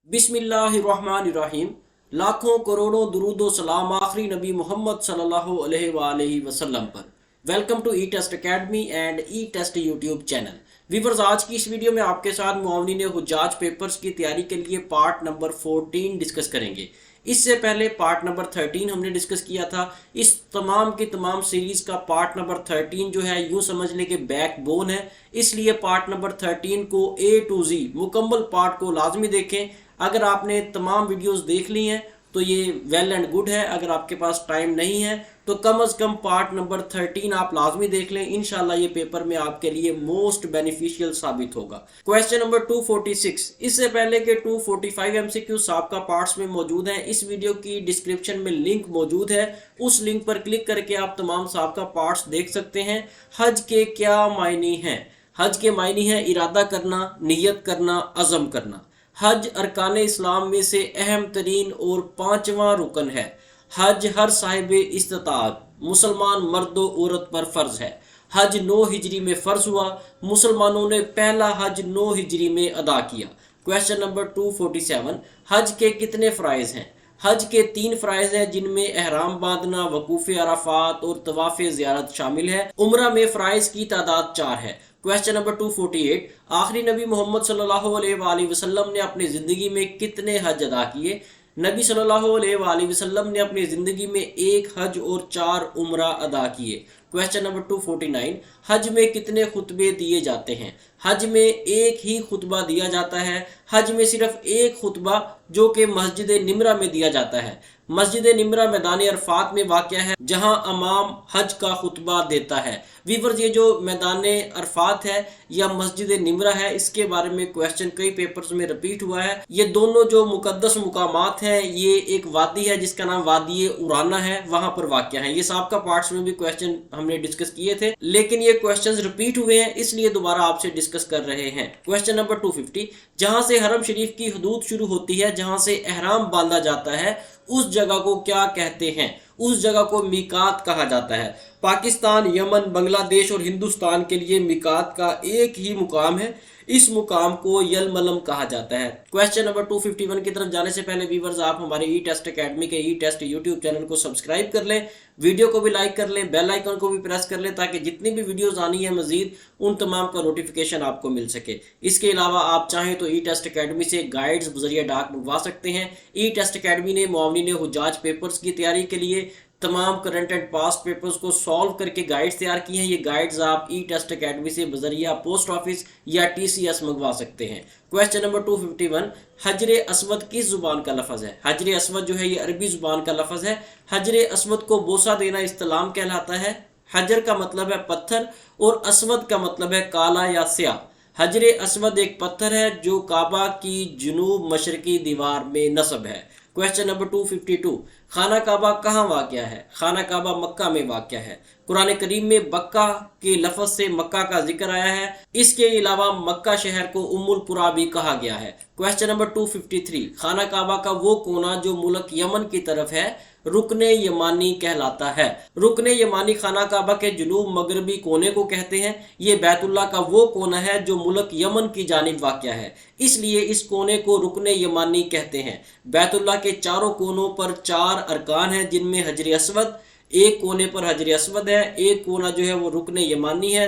बिस्मिल्लाहिर्रहमानिर्रहीम। लाखों करोड़ों दुरूदो सलाम आखिरी नबी मोहम्मद सल्लल्लाहु अलैहि वसल्लम पर। Welcome to E test academy and E test YouTube channel. Viewers, आज की इस वीडियो में आपके साथ मुआवनीन हुज्जाज पेपर्स की तैयारी के लिए पार्ट नंबर 14 डिस्कस करेंगे। इससे पहले पार्ट नंबर 13 हमने डिस्कस किया था। इस तमाम की तमाम सीरीज का पार्ट नंबर 13 जो है यूं समझ लें कि बैकबोन है, इसलिए पार्ट नंबर 13 को ए टू जी मुकम्मल पार्ट को लाजमी देखें। अगर आपने तमाम वीडियोस देख ली हैं तो ये वेल एंड गुड है। अगर आपके पास टाइम नहीं है तो कम से कम पार्ट नंबर 13 आप लाजमी देख लें। इंशाल्लाह ये पेपर में आपके लिए मोस्ट बेनिफिशियल साबित होगा। Question number 246। इससे पहले के 245 एमसीक्यू साबका पार्ट्स में मौजूद हैं। इस वीडियो की डिस्क्रिप्शन में लिंक मौजूद है, उस लिंक पर क्लिक करके आप तमाम साबका पार्ट्स देख सकते हैं। हज के क्या मायने हैं? हज के मायने हैं इरादा करना, नियत करना, अज़म करना। हज अरकान इस्लाम में से अहम तरीन और 5वां रुकन है। हज हर साहिब इस्तिताअत मुसलमान मर्द व औरत पर फ़र्ज है। हज 9 हिजरी में फ़र्ज हुआ। मुसलमानों ने पहला हज 9 हिजरी में अदा किया। Question number 247। हज के कितने फ़राइज़ हैं? हज के 3 फ़राइज़ हैं, जिनमें एहराम बांधना, वकूफ़ अराफात और तवाफ़ ज़ियारत शामिल है। उम्रा में फ़राइज़ की तादाद 4 है। Question number 248। आखिरी नबी मोहम्मद सल्लल्लाहु अलैहि वसल्लम ने अपनी ज़िंदगी में कितने हज अदा किए? नबी सल्लल्लाहु अलैहि वसल्लम ने अपनी ज़िंदगी में 1 हज और 4 उम्रा अदा किए। Question number 249। हज में कितने खुतबे दिए जाते हैं? हज में एक ही खुतबा दिया जाता है। हज में सिर्फ एक खुतबा जो कि मस्जिद निमरा में दिया जाता है। मस्जिद निमरा मैदान अरफात में वाक़या है, जहां इमाम हज का खुतबा देता है। वीवर्स, ये जो मैदान अरफात है या मस्जिद निमरा है, इसके बारे में क्वेश्चन कई पेपर्स में रिपीट हुआ है। ये दोनों जो मुकद्दस मुकामात हैं, ये एक वादी है जिसका नाम वादी उराना है, वहां पर वाक़या है। ये साबका पार्ट्स में भी क्वेश्चन हमने डिस्कस किए थे, लेकिन ये क्वेश्चन रिपीट हुए हैं, इसलिए दोबारा आपसे डिस्कस कर रहे हैं। Question number 250। जहां से हरम शरीफ की हदूद शुरू होती है, जहां से एहराम बांधा जाता है, उस जगह को क्या कहते हैं? उस जगह को मीकात कहा जाता है। पाकिस्तान, यमन, बांग्लादेश और हिंदुस्तान के लिए मीकात का एक ही मुकाम है। इस मुकाम को यलमलम कहा जाता है। क्वेश्चन नंबर 251 की तरफ जाने से पहले वीवर्स, आप हमारे ई टेस्ट अकेडमी के ई टेस्ट यूट्यूब चैनल को सब्सक्राइब कर लें, वीडियो को भी लाइक कर लें, बेल आइकन को भी प्रेस कर लें, ताकि जितनी भी वीडियोस आनी है मजीद उन तमाम का नोटिफिकेशन आपको मिल सके। इसके अलावा आप चाहें तो ई टेस्ट अकेडमी से गाइड्स बजरिया डाक मंगवा सकते हैं। ई टेस्ट अकेडमी ने मुआवनीन हुज्जाज पेपर्स की तैयारी के लिए तमाम करंट एंड पास्ट पेपर्स को सॉल्व करके गाइड्स तैयार किए हैं। ये गाइड्स आप ई टेस्ट अकेडमी से बजरिया पोस्ट ऑफिस या TCS मंगवा सकते हैं। Question number 251। हजर अस्वद किस जुबान का लफ्ज़ है? हजर अस्वद जो है ये अरबी जुबान का लफ्ज़ है। हजर अस्वद को बोसा देना इस्लाम कहलाता है। हजर का मतलब है पत्थर और अस्वद का मतलब है काला या स्याह। हजर अस्वद एक पत्थर है जो काबा की जुनूब मशरकी दीवार में नस्ब है। Question number 252। खाना काबा कहाँ वाक़या है? खाना काबा मक्का में वाक़या है। कुरान करीम में बक्का के लफ्ज़ से मक्का का जिक्र आया है। इसके अलावा मक्का शहर को उम्मुल कुरा भी कहा गया है। Question number 253। खाना काबा का वो कोना जो मुल्क यमन की तरफ है, रुकने यमानी कहलाता है। रुकने यमानी खाना काबा के जुनूब मगरबी कोने को कहते हैं। ये बैतुल्लाह का वो कोना है जो मुल्क यमन की जानिब वाक़या है, इसलिए इस कोने को रुकने यमानी कहते हैं। बैतुल्लाह के चारों कोनों पर 4 अरकान हैं, जिनमें हजर अस्वद, एक कोने पर हजर अस्वद है, एक कोना जो है वो रुकने यमानी है,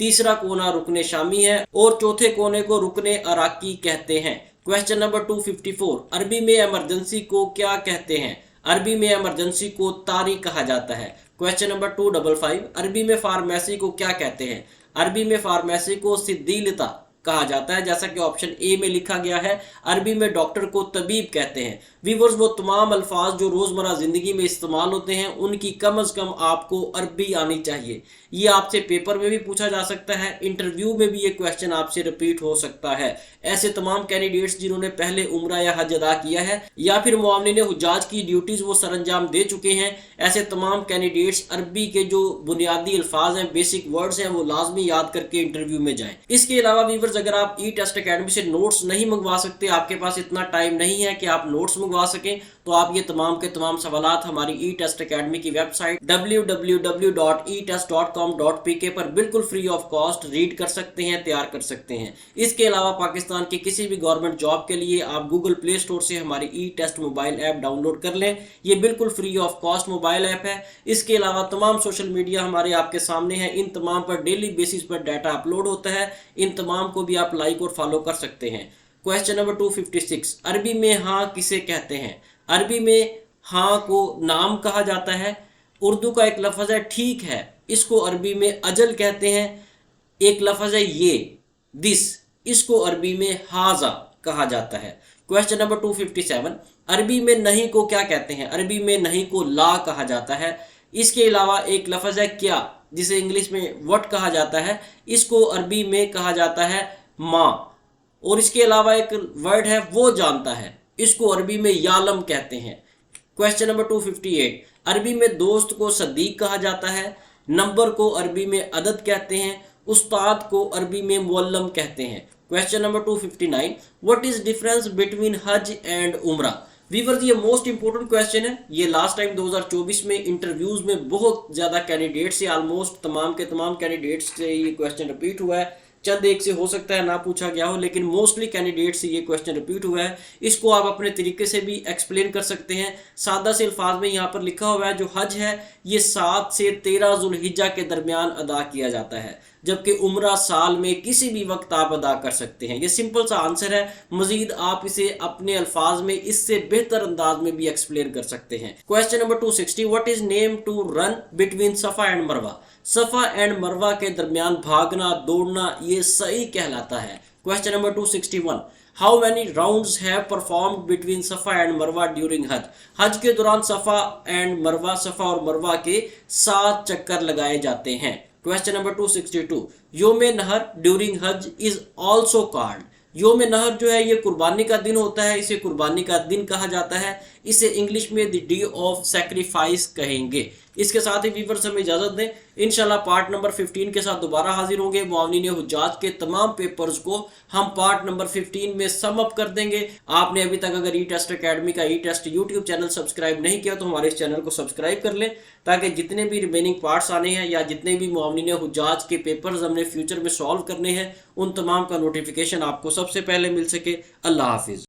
तीसरा कोना रुकने शामी है और चौथे कोने को रुकने अराकी कहते हैं। Question number 254। अरबी में इमरजेंसी को क्या कहते हैं? अरबी में इमरजेंसी को तारी कहा जाता है। Question number 255। अरबी में फार्मेसी को क्या कहते हैं? अरबी में फार्मेसी को सिद्दीलता कहा जाता है, जैसा कि ऑप्शन ए में लिखा गया है। अरबी में डॉक्टर को तबीब कहते हैं। वीवर्स, वो तमाम अल्फाज जो रोज़मर्रा ज़िंदगी में इस्तेमाल होते हैं, उनकी कम अज़ कम आपको अरबी आनी चाहिए। ये आपसे पेपर में भी पूछा जा सकता है, इंटरव्यू में भी ये क्वेश्चन आपसे रिपीट हो सकता है। ऐसे तमाम कैंडिडेट्स जिन्होंने पहले उम्रा या हज अदा किया है या फिर मुआवनीन हुज्जाज की ड्यूटीज़ वो सर अंजाम दे चुके हैं, ऐसे तमाम कैंडिडेट्स अरबी के जो बुनियादी अल्फाज हैं, बेसिक वर्ड्स हैं, वो लाजमी याद करके इंटरव्यू में जाएँ। इसके अलावा वीवर्स, व्यूअर्स, अगर आप ई टेस्ट अकेडमी से नोट्स नहीं मंगवा सकते, आपके पास इतना टाइम नहीं है कि आप नोट्स मंगवा सकें, तो आप ये तमाम के तमाम सवालात हमारी ई टेस्ट अकेडमी की वेबसाइट www.etest.com.pk पर बिल्कुल फ्री ऑफ कॉस्ट रीड कर सकते हैं, तैयार कर सकते हैं। इसके अलावा पाकिस्तान के किसी भी गवर्नमेंट जॉब के लिए आप गूगल प्ले स्टोर से हमारी ई टेस्ट मोबाइल ऐप डाउनलोड कर लें, ये बिल्कुल free of cost mobile app है। इसके अलावा तमाम सोशल मीडिया हमारे आपके सामने है, इन तमाम पर डेली बेसिस पर डाटा अपलोड होता है, इन तमाम को भी आप लाइक और फॉलो कर सकते हैं। क्वेश्चन नंबर 256, अरबी में हाँ किसे कहते हैं? अरबी में हाँ को नाम कहा जाता है। उर्दू का एक लफ्ज़ है ठीक है, इसको अरबी में अजल कहते हैं। एक लफ्ज़ है ये, दिस, इसको अरबी में हाजा कहा जाता है। क्वेश्चन नंबर 257, अरबी में नहीं को क्या कहते हैं? अरबी में नहीं को ला कहा जाता है। इसके अलावा एक लफ्ज़ है क्या, जिसे इंग्लिश में व्हाट कहा जाता है, इसको अरबी में कहा जाता है माँ। और इसके अलावा एक वर्ड है वो जानता है, इसको अरबी में यालम कहते हैं। क्वेश्चन नंबर 258, अरबी में दोस्त को सदीक कहा जाता है। नंबर को अरबी में अदद कहते हैं। उस्ताद को अरबी में मुअल्लम कहते हैं। Question number 259, what is difference between हज एंड उम्रा? वीवर्स, ये मोस्ट इंपॉर्टेंट क्वेश्चन है। ये लास्ट टाइम 2024 में इंटरव्यूज में बहुत ज़्यादा कैंडिडेट से, ऑलमोस्ट तमाम के तमाम कैंडिडेट्स से ये क्वेश्चन रिपीट हुआ है। चंद एक से हो सकता है ना पूछा गया हो, लेकिन मोस्टली कैंडिडेट से ये क्वेश्चन रिपीट हुआ है। इसको आप अपने तरीके से भी एक्सप्लेन कर सकते हैं। सादा से अल्फाज में यहाँ पर लिखा हुआ है जो हज है ये 7 से 13 जुल्हिज्जा के दरमियान अदा किया जाता है, जबकि उम्रा साल में किसी भी वक्त आप अदा कर सकते हैं। ये सिंपल सा आंसर है। मजीद आप इसे अपने अल्फाज में इससे बेहतर अंदाज में भी एक्सप्लेन कर सकते हैं। Question number 260, what is name to run between Safa and Marwa? Safa and मरवा के दरमियान भागना, दौड़ना, ये सही कहलाता है। Question number 261, how many rounds have performed between Safa and मरवा ड्यूरिंग हज? हज के दौरान सफ़ा एंड मरवा, सफ़ा और मरवा के 7 चक्कर लगाए जाते हैं। क्वेश्चन नंबर 262, योम नहर ड्यूरिंग हज इज ऑल्सो कॉल्ड? योम नहर जो है ये कुर्बानी का दिन होता है, इसे कुर्बानी का दिन कहा जाता है। इसे इंग्लिश में द डे ऑफ सैक्रिफाइस कहेंगे। इसके साथ ही व्यूअर्स हमें इजाज़त दें। इंशाल्लाह पार्ट नंबर 15 के साथ दोबारा हाजिर होंगे। मुआवनीन हुज्जाज के तमाम पेपर्स को हम पार्ट नंबर 15 में सम अप कर देंगे। आपने अभी तक अगर ई टेस्ट अकेडमी का ई टेस्ट यूट्यूब चैनल सब्सक्राइब नहीं किया तो हमारे इस चैनल को सब्सक्राइब कर लें, ताकि जितने भी रिमेनिंग पार्ट्स आने हैं या जितने भी मुआवनीन हुज्जाज के पेपर्स हमने फ्यूचर में सॉल्व करने हैं, उन तमाम का नोटिफिकेशन आपको सबसे पहले मिल सके। अल्लाह हाफिज़।